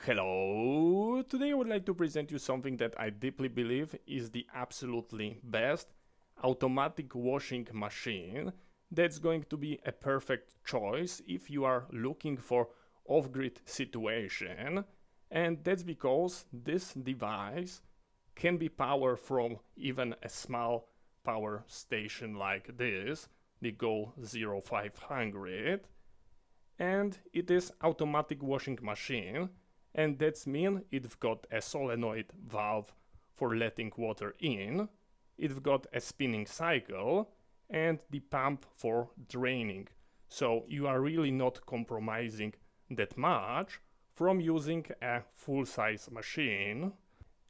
Hello! Today I would like to present you something that I deeply believe is the absolutely best automatic washing machine that's going to be a perfect choice if you are looking for off-grid situation, and that's because this device can be powered from even a small power station like this, the Go 0500, and it is automatic washing machine, and that's mean it's got a solenoid valve for letting water in, it's got a spinning cycle and the pump for draining, so you are really not compromising that much from using a full-size machine.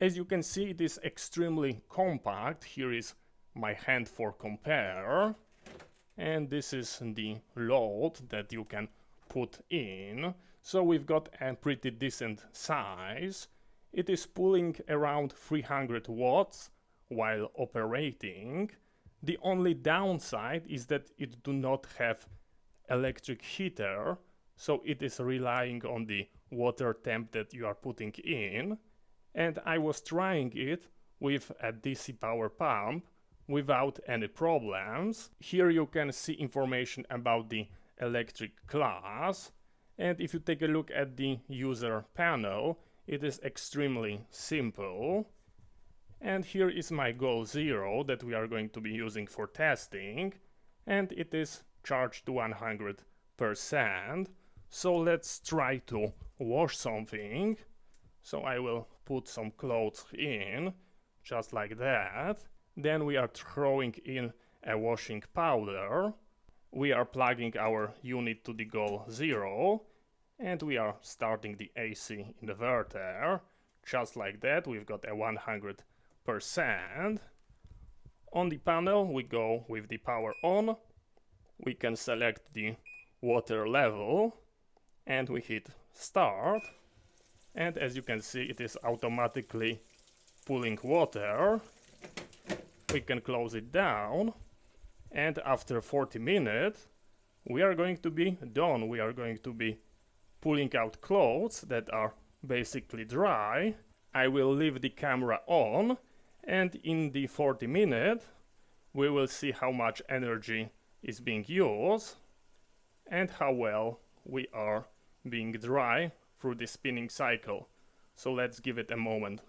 As you can see, it is extremely compact. Here is my hand for compare, and this is the load that you can put in. So we've got a pretty decent size. It is pulling around 300 watts while operating. The only downside is that it do not have electric heater, so it is relying on the water temp that you are putting in. And I was trying it with a DC power pump without any problems. Here you can see information about the electric class, and if you take a look at the user panel, it is extremely simple. And here is my Go Zero that we are going to be using for testing, and it is charged to 100%. So let's try to wash something. So I will put some clothes in, just like that. Then we are throwing in a washing powder. We are plugging our unit to the Go Zero, and we are starting the AC inverter. Just like that, we've got a 100%. On the panel, we go with the power on. We can select the water level, and we hit start. And as you can see, it is automatically pulling water. We can close it down, and after 40 minutes we are going to be done. We are going to be pulling out clothes that are basically dry. I will leave the camera on, and in the 40 minutes we will see how much energy is being used and how well we are being dry through the spinning cycle. So let's give it a moment.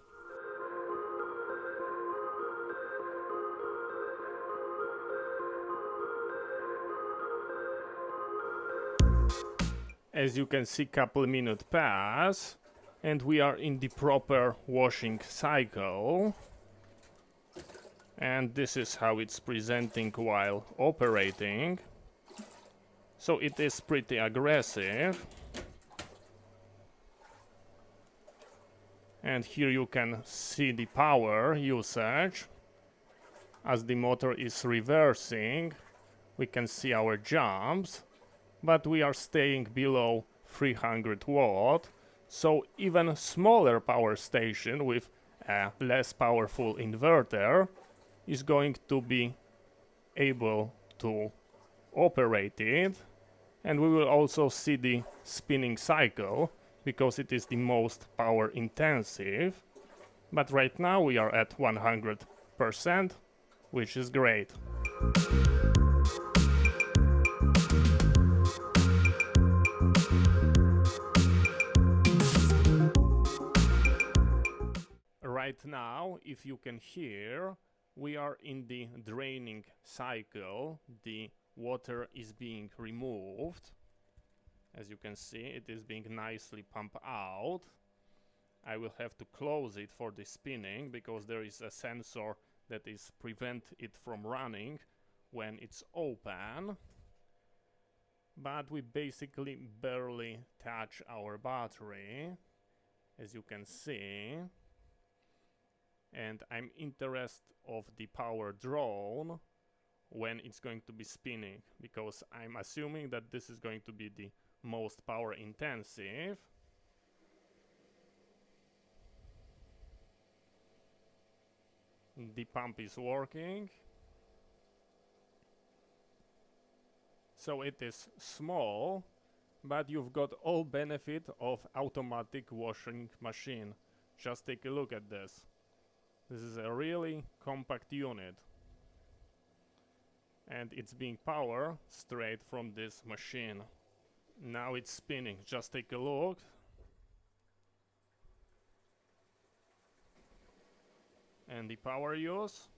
As you can see, couple minutes pass and we are in the proper washing cycle, and this is how it's presenting while operating. So it is pretty aggressive, and here you can see the power usage. As the motor is reversing, we can see our jumps, but we are staying below 300 watt, so even smaller power station with a less powerful inverter is going to be able to operate it. And we will also see the spinning cycle because it is the most power intensive, but right now we are at 100%, which is great. Right now, if you can hear, we are in the draining cycle. The water is being removed. As you can see, it is being nicely pumped out. I will have to close it for the spinning because there is a sensor that is prevent it from running when it's open. But we basically barely touch our battery, as you can see. And I'm interested of the power drawn when it's going to be spinning, because I'm assuming that this is going to be the most power intensive. The pump is working. So it is small, but you've got all benefit of automatic washing machine. Just take a look at this. This is a really compact unit, and it's being powered straight from this machine. Now it's spinning. Just take a look. And the power use.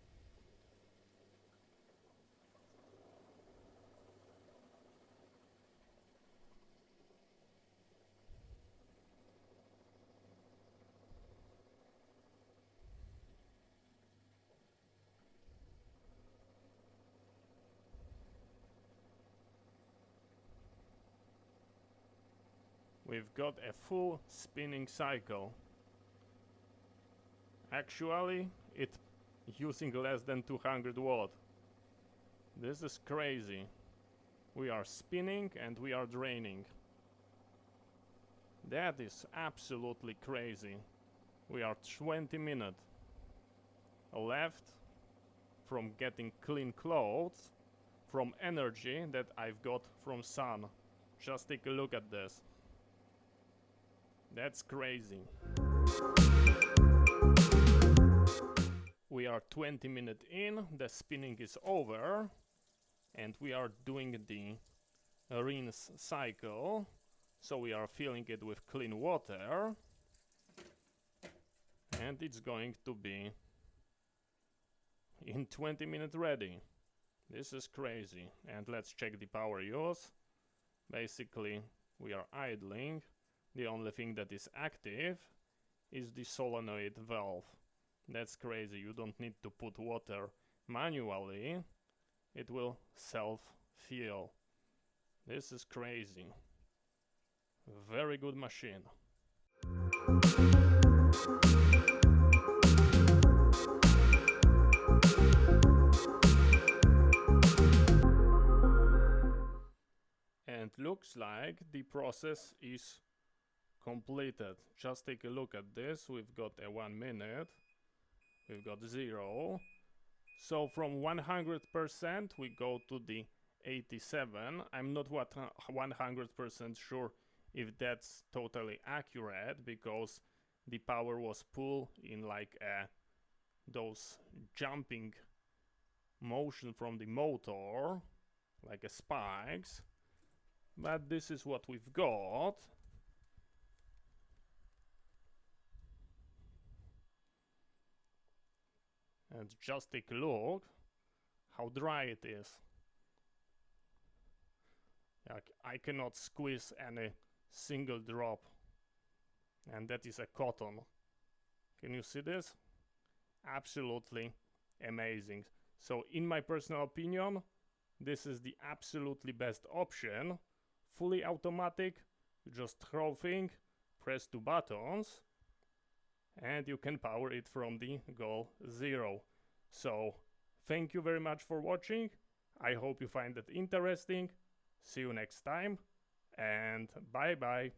We've got a full spinning cycle. Actually, it's using less than 200 watt. This is crazy. We are spinning and we are draining. That is absolutely crazy. We are 20 minutes left from getting clean clothes from energy that I've got from sun. Just take a look at this. That's crazy. We are 20 minutes in, the spinning is over, and we are doing the rinse cycle. So we are filling it with clean water, and it's going to be in 20 minutes ready. This is crazy. And let's check the power use. Basically, we are idling. The only thing that is active is the solenoid valve. That's crazy. You don't need to put water manually. It will self-fill. This is crazy. Very good machine. And looks like the process is completed. Just take a look at this. We've got a 1 minute. We've got 0. So from 100% we go to the 87. I'm not 100% sure if that's totally accurate, because the power was pulled in like those jumping motion from the motor, like a spikes. But this is what we've got. And just take a look how dry it is. Like, I cannot squeeze any single drop, and that is a cotton. Can you see this? Absolutely amazing. So in my personal opinion, this is the absolutely best option. Fully automatic. You just throw thing, press 2 buttons, and you can power it from the goal 0. So thank you very much for watching. I hope you find it interesting. See you next time, and bye bye.